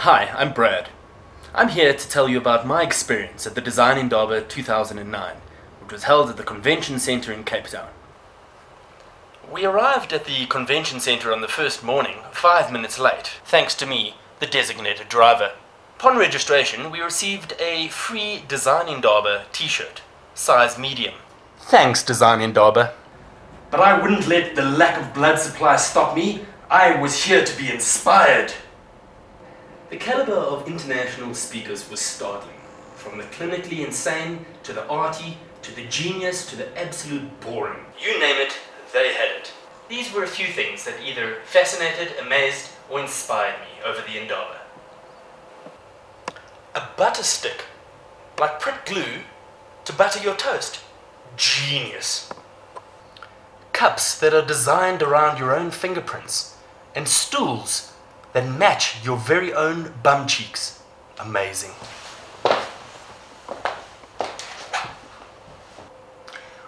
Hi, I'm Brad. I'm here to tell you about my experience at the Design Indaba 2009, which was held at the Convention Centre in Cape Town. We arrived at the Convention Centre on the first morning, 5 minutes late, thanks to me, the designated driver. Upon registration, we received a free Design Indaba t-shirt, size medium. Thanks, Design Indaba. But I wouldn't let the lack of blood supply stop me. I was here to be inspired. The caliber of international speakers was startling, from the clinically insane, to the arty, to the genius, to the absolute boring. You name it, they had it. These were a few things that either fascinated, amazed, or inspired me over the Indaba. A butter stick, like Pritt glue, to butter your toast. Genius. Cups that are designed around your own fingerprints, and stools that match your very own bum cheeks. Amazing.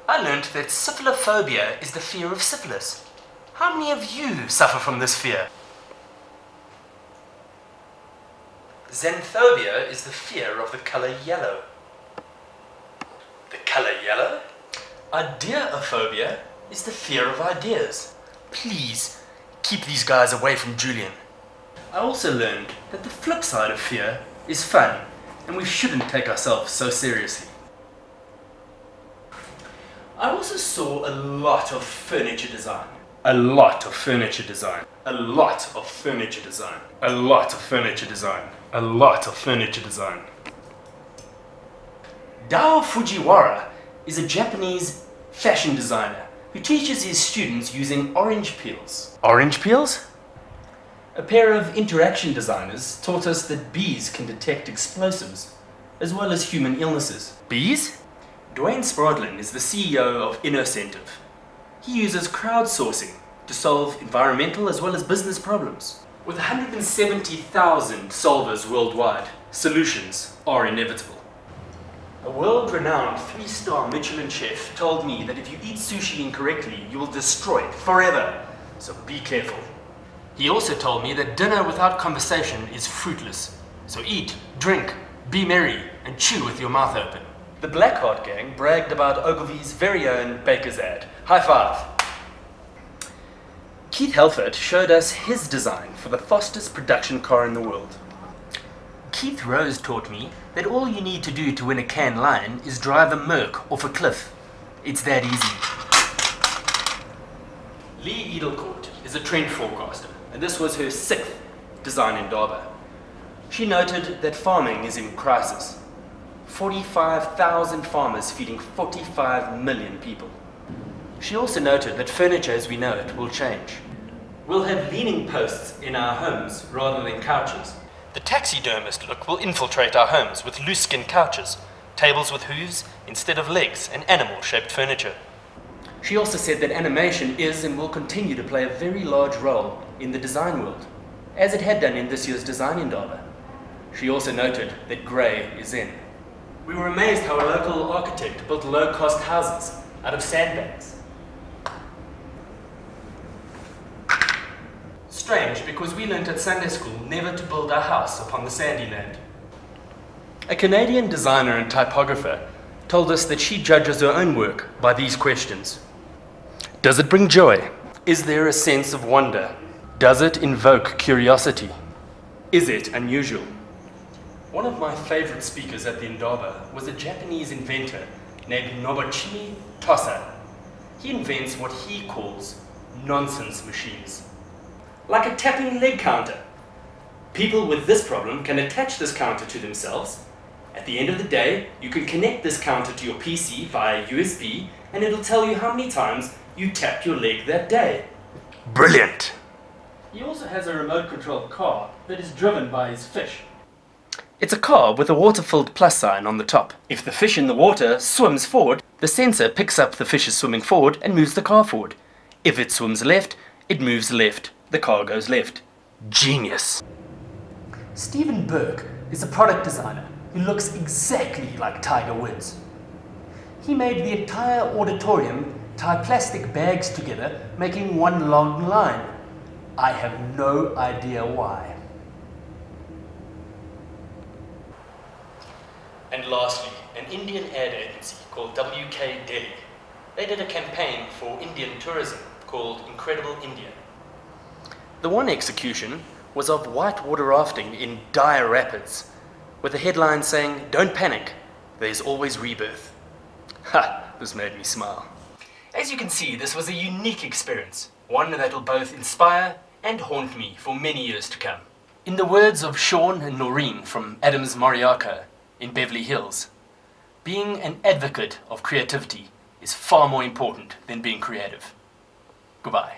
I learned that syphilophobia is the fear of syphilis. How many of you suffer from this fear? Xanthobia is the fear of the color yellow. The color yellow? Ideaophobia is the fear of ideas. Please, keep these guys away from Julian. I also learned that the flip side of fear is fun, and we shouldn't take ourselves so seriously. I also saw a lot of furniture design. A lot of furniture design. A lot of furniture design. A lot of furniture design. A lot of furniture design. Dao Fujiwara is a Japanese fashion designer who teaches his students using orange peels. Orange peels? A pair of interaction designers taught us that bees can detect explosives, as well as human illnesses. Bees? Dwayne Spradlin is the CEO of Innocentive. He uses crowdsourcing to solve environmental as well as business problems. With 170,000 solvers worldwide, solutions are inevitable. A world-renowned 3-star Michelin chef told me that if you eat sushi incorrectly, you will destroy it forever, so be careful. He also told me that dinner without conversation is fruitless. So eat, drink, be merry, and chew with your mouth open. The Blackheart gang bragged about Ogilvy's very own baker's ad. High five! Keith Helfert showed us his design for the fastest production car in the world. Keith Rose taught me that all you need to do to win a Cannes Lion is drive a Merc off a cliff. It's that easy. Lee Edelcourt is a trend forecaster, and this was her 6th Design Indaba. She noted that farming is in crisis. 45,000 farmers feeding 45 million people. She also noted that furniture as we know it will change. We'll have leaning posts in our homes rather than couches. The taxidermist look will infiltrate our homes with loose-skin couches, tables with hooves instead of legs, and animal-shaped furniture. She also said that animation is and will continue to play a very large role in the design world, as it had done in this year's Design Indaba. She also noted that grey is in. We were amazed how a local architect built low-cost houses out of sandbags. Strange, because we learnt at Sunday school never to build our house upon the sandy land. A Canadian designer and typographer told us that she judges her own work by these questions. Does it bring joy? Is there a sense of wonder? Does it invoke curiosity? Is it unusual? One of my favorite speakers at the Indaba was a Japanese inventor named Nobuchi Tosa. He invents what he calls nonsense machines. Like a tapping leg counter. People with this problem can attach this counter to themselves. At the end of the day, you can connect this counter to your PC via USB, and it'll tell you how many times you tapped your leg that day. Brilliant! He also has a remote-controlled car that is driven by his fish. It's a car with a water-filled plus sign on the top. If the fish in the water swims forward, the sensor picks up the fish is swimming forward and moves the car forward. If it swims left, it moves left. The car goes left. Genius! Stephen Burke is a product designer who looks exactly like Tiger Woods. He made the entire auditorium tie plastic bags together, making one long line. I have no idea why. And lastly, an Indian ad agency called WK Delhi. They did a campaign for Indian tourism called Incredible India. The one execution was of whitewater rafting in dire rapids, with a headline saying, "Don't panic, there's always rebirth." Ha! This made me smile. As you can see, this was a unique experience, one that will both inspire and haunt me for many years to come. In the words of Sean and Noreen from Adams Moriaka in Beverly Hills, being an advocate of creativity is far more important than being creative. Goodbye.